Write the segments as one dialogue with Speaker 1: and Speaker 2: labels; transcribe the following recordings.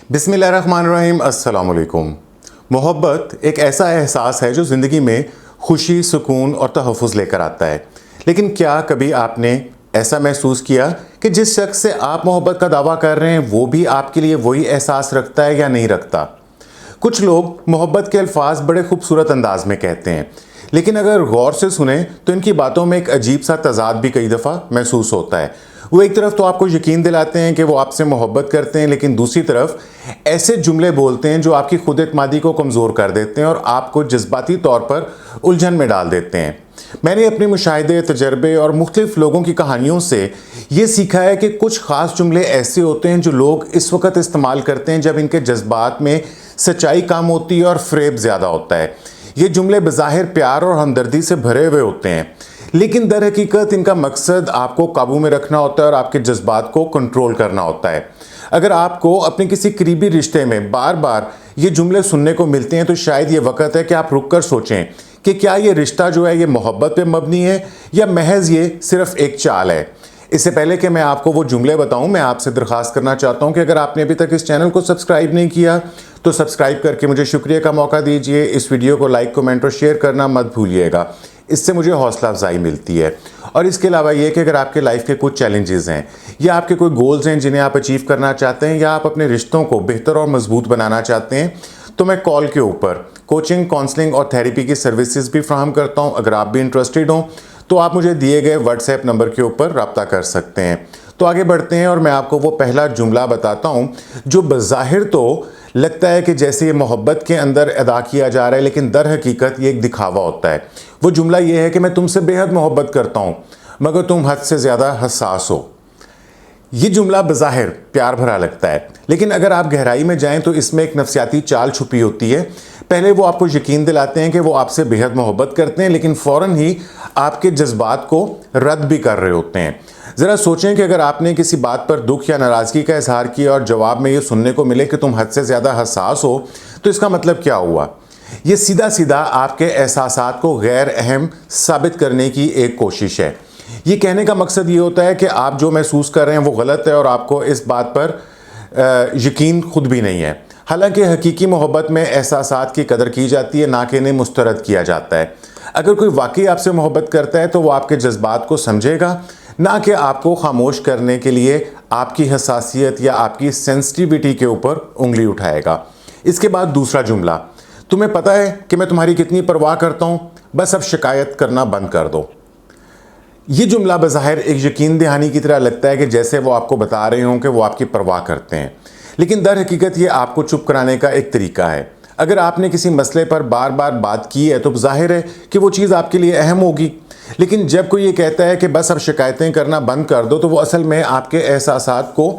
Speaker 1: बिस्मिल्लाहिर्रहमानिर्रहीम, अस्सलाम वालेकुम। मोहब्बत एक ऐसा एहसास है जो ज़िंदगी में खुशी, सुकून और तहफ़्फ़ुज़ लेकर आता है। लेकिन क्या कभी आपने ऐसा महसूस किया कि जिस शख्स से आप मोहब्बत का दावा कर रहे हैं वो भी आपके लिए वही एहसास रखता है या नहीं रखता? कुछ लोग मोहब्बत के अल्फाज बड़े खूबसूरत अंदाज में कहते हैं, लेकिन अगर गौर से सुने तो इनकी बातों में एक अजीब सा तज़ाद भी कई दफ़ा महसूस होता है। वो एक तरफ तो आपको यकीन दिलाते हैं कि वो आपसे मोहब्बत करते हैं, लेकिन दूसरी तरफ ऐसे जुमले बोलते हैं जो आपकी खुद एतमादी को कमज़ोर कर देते हैं और आपको जज्बाती तौर पर उलझन में डाल देते हैं। मैंने अपने मुशाहिदे, तजर्बे और मुख्तलिफ लोगों की कहानियों से ये सीखा है कि कुछ ख़ास जुमले ऐसे होते हैं जो लोग इस वक्त इस्तेमाल करते हैं जब इनके जज्बात में सच्चाई कम होती है और फ़रेब ज़्यादा होता है। ये जुमले बज़ाहिर प्यार और हमदर्दी से भरे हुए होते हैं, लेकिन दर हकीकत इनका मकसद आपको काबू में रखना होता है और आपके जज्बात को कंट्रोल करना होता है। अगर आपको अपने किसी करीबी रिश्ते में बार बार ये जुमले सुनने को मिलते हैं तो शायद ये वक्त है कि आप रुक कर सोचें कि क्या ये रिश्ता जो है ये मोहब्बत पे मबनी है या महज ये सिर्फ एक चाल है। इससे पहले कि मैं आपको वो जुमले बताऊं, मैं आपसे दरख्वास्त करना चाहता हूं कि अगर आपने अभी तक इस चैनल को सब्सक्राइब नहीं किया तो सब्सक्राइब करके मुझे शुक्रिया का मौका दीजिए। इस वीडियो को लाइक, कमेंट और शेयर करना मत भूलिएगा, इससे मुझे हौसला अफजाई मिलती है। और इसके अलावा ये कि अगर आपके लाइफ के कुछ चैलेंजेस हैं या आपके कोई गोल्स हैं जिन्हें आप अचीव करना चाहते हैं या आप अपने रिश्तों को बेहतर और मजबूत बनाना चाहते हैं तो मैं कॉल के ऊपर कोचिंग, काउंसलिंग और थेरेपी की सर्विसेज भी फ्राहम करता हूं। अगर आप भी इंटरेस्टेड हों तो आप मुझे दिए गए व्हाट्सएप नंबर के ऊपर रब्ता कर सकते हैं। तो आगे बढ़ते हैं और मैं आपको वो पहला जुमला बताता हूं जो बज़ाहिर तो लगता है कि जैसे ये मोहब्बत के अंदर अदा किया जा रहा है, लेकिन दर हकीकत ये एक दिखावा होता है। वो जुमला ये है कि मैं तुमसे बेहद मोहब्बत करता हूँ मगर तुम हद से ज़्यादा हसास हो। ये जुमला बज़ाहिर प्यार भरा लगता है, लेकिन अगर आप गहराई में जाएं तो इसमें एक नफसियाती चाल छुपी होती है। पहले वो आपको यकीन दिलाते हैं कि वो आपसे बेहद मोहब्बत करते हैं, लेकिन फ़ौरन ही आपके जज्बात को रद्द भी कर रहे होते हैं। ज़रा सोचें कि अगर आपने किसी बात पर दुख या नाराज़गी का इजहार किया और जवाब में ये सुनने को मिले कि तुम हद से ज़्यादा हसास हो, तो इसका मतलब क्या हुआ? ये सीधा सीधा आपके एहसासात को गैर अहम साबित करने की एक कोशिश है। ये कहने का मकसद ये होता है कि आप जो महसूस कर रहे हैं वो गलत है और आपको इस बात पर यकीन खुद भी नहीं है। हालांकि हकीकी मोहब्बत में एहसासात की कदर की जाती है, ना कि इन्हें मुस्तरद किया जाता है। अगर कोई वाकई आपसे मोहब्बत करता है तो वो आपके जज्बात को समझेगा, ना कि आपको खामोश करने के लिए आपकी हसासियत या आपकी सेंसिटिविटी के ऊपर उंगली उठाएगा। इसके बाद दूसरा जुमला, तुम्हें पता है कि मैं तुम्हारी कितनी परवाह करता हूँ, बस अब शिकायत करना बंद कर दो। ये जुमला बज़ाहिर एक यकीन दहानी की तरह लगता है कि जैसे वो आपको बता रहे हों कि वो आपकी परवाह करते हैं, लेकिन दर हकीकत ये आपको चुप कराने का एक तरीका है। अगर आपने किसी मसले पर बार बार बात की है तो ज़ाहिर है कि वो चीज़ आपके लिए अहम होगी, लेकिन जब कोई ये कहता है कि बस अब शिकायतें करना बंद कर दो तो वो असल में आपके एहसासात को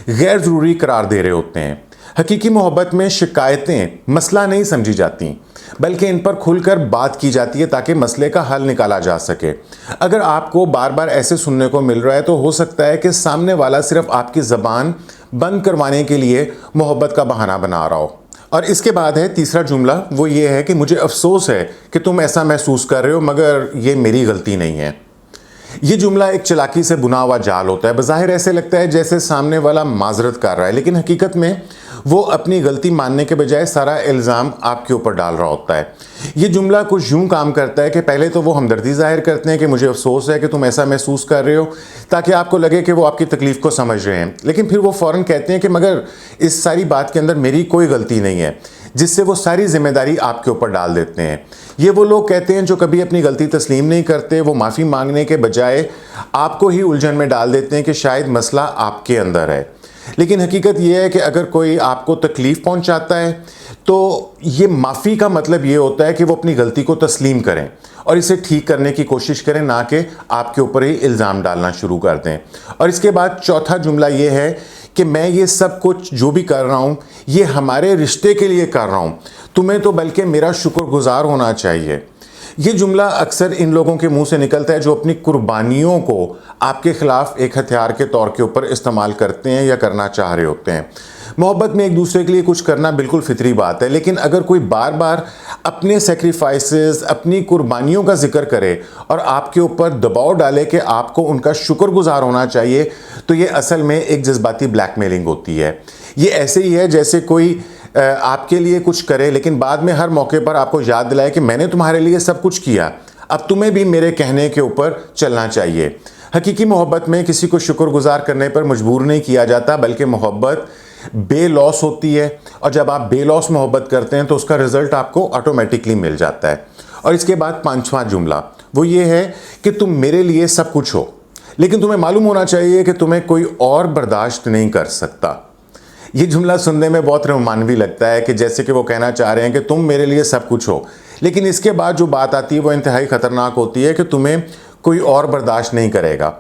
Speaker 1: गैर ज़रूरी करार दे रहे होते हैं। हकीकी मोहब्बत में शिकायतें मसला नहीं समझी जाती, बल्कि इन पर खुलकर बात की जाती है ताकि मसले का हल निकाला जा सके। अगर आपको बार बार ऐसे सुनने को मिल रहा है तो हो सकता है कि सामने वाला सिर्फ आपकी ज़बान बंद करवाने के लिए मोहब्बत का बहाना बना रहा हो। और इसके बाद है तीसरा जुमला, वो ये है कि मुझे अफसोस है कि तुम ऐसा महसूस कर रहे हो मगर ये मेरी गलती नहीं है। ये जुमला एक चालाकी से बुना हुआ जाल होता है। बज़ाहिर ऐसे लगता है जैसे सामने वाला माजरत कर रहा है, लेकिन हकीकत में वो अपनी गलती मानने के बजाय सारा इल्ज़ाम आपके ऊपर डाल रहा होता है। ये जुमला कुछ यूँ काम करता है कि पहले तो वो हमदर्दी ज़ाहिर करते हैं कि मुझे अफसोस है कि तुम ऐसा महसूस कर रहे हो, ताकि आपको लगे कि वो आपकी तकलीफ़ को समझ रहे हैं, लेकिन फिर वो फ़ौरन कहते हैं कि मगर इस सारी बात के अंदर मेरी कोई गलती नहीं है, जिससे वो सारी जिम्मेदारी आपके ऊपर डाल देते हैं। ये वो लोग कहते हैं जो कभी अपनी गलती तस्लीम नहीं करते। वो माफ़ी मांगने के बजाय आपको ही उलझन में डाल देते हैं कि शायद मसला आपके अंदर है। लेकिन हकीकत ये है कि अगर कोई आपको तकलीफ़ पहुंचाता है तो ये माफ़ी का मतलब ये होता है कि वो अपनी गलती को तस्लीम करें और इसे ठीक करने की कोशिश करें, ना कि आपके ऊपर ही इल्ज़ाम डालना शुरू कर दें। और इसके बाद चौथा जुमला ये है कि मैं ये सब कुछ जो भी कर रहा हूँ ये हमारे रिश्ते के लिए कर रहा हूँ, तुम्हें तो बल्कि मेरा शुक्रगुजार होना चाहिए। ये जुमला अक्सर इन लोगों के मुंह से निकलता है जो अपनी कुर्बानियों को आपके खिलाफ एक हथियार के तौर के ऊपर इस्तेमाल करते हैं या करना चाह रहे होते हैं। मोहब्बत में एक दूसरे के लिए कुछ करना बिल्कुल फितरी बात है, लेकिन अगर कोई बार बार अपने सेक्रीफाइसेस, अपनी कुर्बानियों का जिक्र करे और आपके ऊपर दबाव डाले कि आपको उनका शुक्रगुजार होना चाहिए, तो ये असल में एक जज्बाती ब्लैकमेलिंग होती है। ये ऐसे ही है जैसे कोई आपके लिए कुछ करे लेकिन बाद में हर मौके पर आपको याद दिलाए कि मैंने तुम्हारे लिए सब कुछ किया, अब तुम्हें भी मेरे कहने के ऊपर चलना चाहिए। हकीकी मोहब्बत में किसी को शुक्रगुजार करने पर मजबूर नहीं किया जाता, बल्कि मोहब्बत बेलॉस होती है, और जब आप बेलॉस मोहब्बत करते हैं तो उसका रिजल्ट आपको ऑटोमेटिकली मिल जाता है। और इसके बाद पांचवा जुमला वो ये है कि तुम मेरे लिए सब कुछ हो, लेकिन तुम्हें मालूम होना चाहिए कि तुम्हें कोई और बर्दाश्त नहीं कर सकता। ये जुमला सुनने में बहुत रोमानवी लगता है कि जैसे कि वो कहना चाह रहे हैं कि तुम मेरे लिए सब कुछ हो, लेकिन इसके बाद जो बात आती है वो इंतहाई ख़तरनाक होती है कि तुम्हें कोई और बर्दाश्त नहीं करेगा।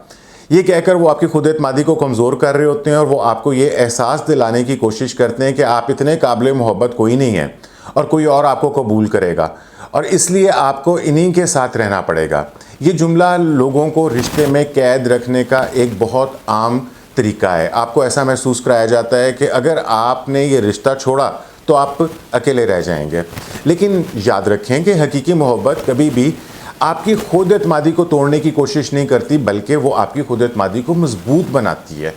Speaker 1: ये कहकर वो आपकी खुद एतमादी को कमज़ोर कर रहे होते हैं और वो आपको ये एहसास दिलाने की कोशिश करते हैं कि आप इतने काबिल मोहब्बत कोई नहीं है और कोई और आपको कबूल करेगा, और इसलिए आपको इन्हीं के साथ रहना पड़ेगा। ये जुमला लोगों को रिश्ते में कैद रखने का एक बहुत आम तरीका है। आपको ऐसा महसूस कराया जाता है कि अगर आपने ये रिश्ता छोड़ा तो आप अकेले रह जाएंगे। लेकिन याद रखें कि हकीकी मोहब्बत कभी भी आपकी खुद एतमादी को तोड़ने की कोशिश नहीं करती, बल्कि वो आपकी खुद एतमादी को मजबूत बनाती है।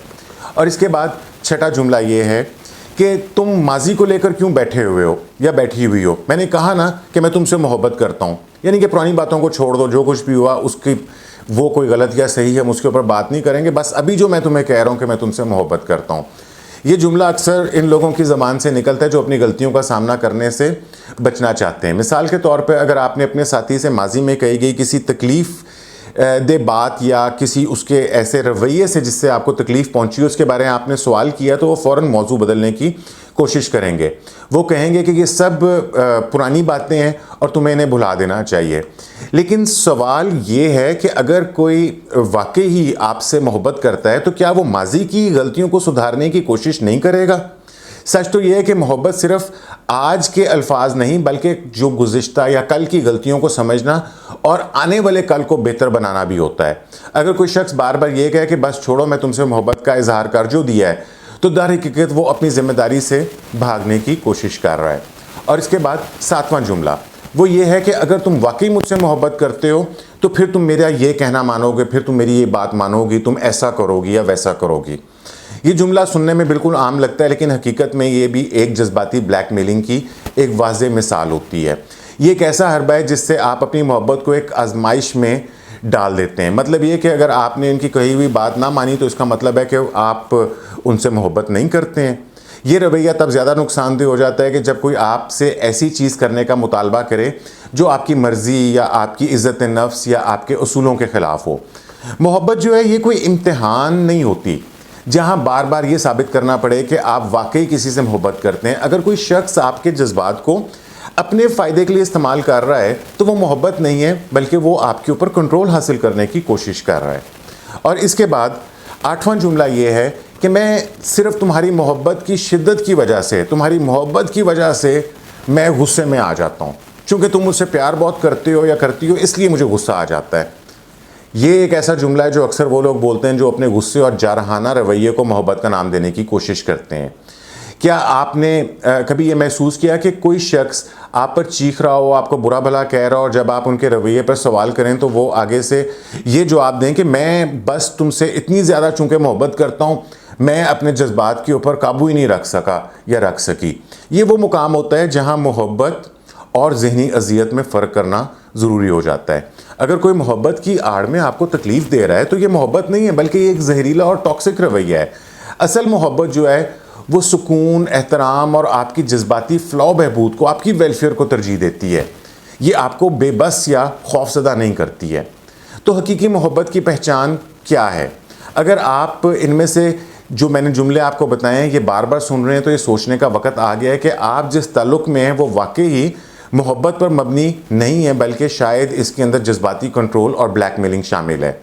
Speaker 1: और इसके बाद छठा जुमला ये है कि तुम माजी को लेकर क्यों बैठे हुए हो या बैठी हुई हो, मैंने कहा ना कि मैं तुमसे मोहब्बत करता हूँ। यानी कि पुरानी बातों को छोड़ दो, जो कुछ भी हुआ उसकी वो कोई गलत या सही है हम उसके ऊपर बात नहीं करेंगे, बस अभी जो मैं तुम्हें कह रहा हूँ कि मैं तुमसे मोहब्बत करता हूँ। ये जुमला अक्सर इन लोगों की ज़बान से निकलता है जो अपनी गलतियों का सामना करने से बचना चाहते हैं। मिसाल के तौर पे अगर आपने अपने साथी से माजी में कही गई किसी तकलीफ़ दे बात या किसी उसके ऐसे रवैये से जिससे आपको तकलीफ़ पहुंची, उसके बारे में आपने सवाल किया, तो वो फ़ौरन मौजू बदलने की कोशिश करेंगे। वो कहेंगे कि ये सब पुरानी बातें हैं और तुम्हें इन्हें भुला देना चाहिए। लेकिन सवाल ये है कि अगर कोई वाकई ही आपसे मोहब्बत करता है तो क्या वो माजी की गलतियों को सुधारने की कोशिश नहीं करेगा? सच तो ये है कि मोहब्बत सिर्फ आज के अल्फाज नहीं, बल्कि जो गुज़िश्ता या कल की गलतियों को समझना और आने वाले कल को बेहतर बनाना भी होता है। अगर कोई शख्स बार बार ये कहे कि बस छोड़ो मैं तुमसे मोहब्बत का इजहार कर जो दिया है, तो दर हकीकत वो अपनी जिम्मेदारी से भागने की कोशिश कर रहा है। और इसके बाद सातवां जुमला वो ये है कि अगर तुम वाकई मुझसे मोहब्बत करते हो तो फिर तुम मेरा ये कहना मानोगे, फिर तुम मेरी ये बात मानोगी, तुम ऐसा करोगी या वैसा करोगी। ये जुमला सुनने में बिल्कुल आम लगता है, लेकिन हकीकत में ये भी एक जज्बाती ब्लैकमेलिंग की एक वाज़ेह मिसाल होती है। ये एक ऐसा हरबा है जिससे आप अपनी मोहब्बत को एक आजमाइश में डाल देते हैं। मतलब ये कि अगर आपने इनकी कही हुई बात ना मानी तो इसका मतलब है कि आप उनसे मोहब्बत नहीं करते हैं। ये रवैया तब ज़्यादा नुकसानदेह हो जाता है कि जब कोई आपसे ऐसी चीज़ करने का मुतालबा करे जो आपकी मर्ज़ी या आपकी इज़्ज़त नफ्स या आपके उसूलों के ख़िलाफ़ हो। मोहब्बत जो है ये कोई इम्तिहान नहीं होती जहाँ बार बार ये साबित करना पड़े कि आप वाकई किसी से मोहब्बत करते हैं। अगर कोई शख्स आपके जज्बात को अपने फ़ायदे के लिए इस्तेमाल कर रहा है तो वो मोहब्बत नहीं है, बल्कि वो आपके ऊपर कंट्रोल हासिल करने की कोशिश कर रहा है। और इसके बाद आठवां जुमला ये है कि मैं सिर्फ तुम्हारी मोहब्बत की शिद्दत की वजह से, तुम्हारी मोहब्बत की वजह से मैं गुस्से में आ जाता हूँ। चूँकि तुम मुझसे प्यार बहुत करते हो या करती हो, इसलिए मुझे गुस्सा आ जाता है। ये एक ऐसा जुमला है जो अक्सर वो लोग बोलते हैं जो अपने गुस्से और जारहाना रवैये को मोहब्बत का नाम देने की कोशिश करते हैं। क्या आपने कभी ये महसूस किया कि कोई शख्स आप पर चीख रहा हो, आपको बुरा भला कह रहा हो, और जब आप उनके रवैये पर सवाल करें तो वो आगे से ये जवाब दें कि मैं बस तुमसे इतनी ज़्यादा चूँकि मोहब्बत करता हूँ, मैं अपने जज्बात के ऊपर काबू ही नहीं रख सका या रख सकी। ये वो मुकाम होता है जहाँ मोहब्बत और ज़हनी अजियत में फ़र्क करना ज़रूरी हो जाता है। अगर कोई मोहब्बत की आड़ में आपको तकलीफ़ दे रहा है तो ये मोहब्बत नहीं है, बल्कि ये एक जहरीला और टॉक्सिक रवैया है। असल मोहब्बत जो है वो सुकून, एहतराम और आपकी जज्बाती फ़लाह बहबूद को, आपकी वेलफेयर को तरजीह देती है। ये आपको बेबस या खौफज़दा नहीं करती है। तो हकीकी मोहब्बत की पहचान क्या है? अगर आप इनमें से जो मैंने जुमले आपको बताए हैं ये बार बार सुन रहे हैं तो ये सोचने का वक़्त आ गया है कि आप जिस ताल्लुक़ में हैं वो वाकई ही मोहब्बत पर मबनी नहीं है, बल्कि शायद इसके अंदर जज्बाती कंट्रोल और ब्लैकमेलिंग शामिल है।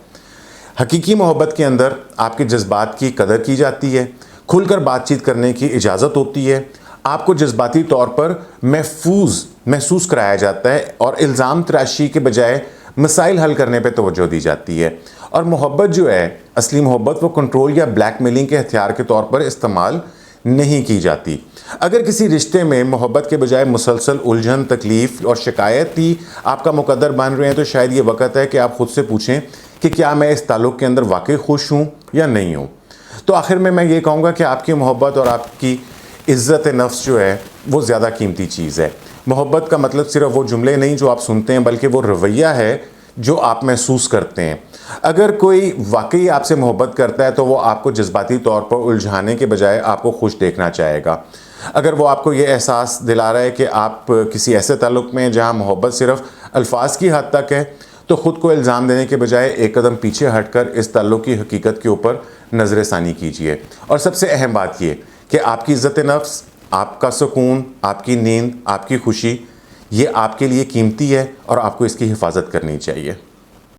Speaker 1: हकीकी मोहब्बत के अंदर आपके जज्बात की कदर की जाती है, खुलकर बातचीत करने की इजाज़त होती है, आपको जज्बाती तौर पर महसूस कराया जाता है और इल्ज़ाम तराशी के बजाय मसाइल हल करने पे तवज्जो दी जाती है। और मोहब्बत जो है, असली मोहब्बत, वो कंट्रोल या ब्लैकमेलिंग के हथियार के तौर पर इस्तेमाल नहीं की जाती। अगर किसी रिश्ते में मोहब्बत के बजाय मुसलसल उलझन, तकलीफ़ और शिकायत ही आपका मुकद्दर बन रहे हैं, तो शायद ये वक्त है कि आप ख़ुद से पूछें कि क्या मैं इस ताल्लुक़ के अंदर वाकई खुश हूँ या नहीं हूँ। तो आखिर में मैं ये कहूँगा कि आपकी मोहब्बत और आपकी इज़्ज़त नफ्स जो है वो ज़्यादा कीमती चीज़ है। मोहब्बत का मतलब सिर्फ वो जुमले नहीं जो आप सुनते हैं, बल्कि वो रवैया है जो आप महसूस करते हैं। अगर कोई वाकई आपसे मोहब्बत करता है तो वो आपको जज्बाती तौर पर उलझाने के बजाय आपको खुश देखना चाहेगा। अगर वो आपको ये एहसास दिला रहा है कि आप किसी ऐसे ताल्लुक़ में हैं जहाँ मोहब्बत सिर्फ अल्फाज की हद तक है, तो ख़ुद को इल्ज़ाम देने के बजाय एक कदम पीछे हटकर इस ताल्लुक़ की हकीकत के ऊपर नज़र षानी कीजिए। और सबसे अहम बात ये कि आपकी इज़्ज़त नफ्स, आपका सुकून, आपकी नींद, आपकी खुशी, ये आपके लिए कीमती है और आपको इसकी हिफाजत करनी चाहिए।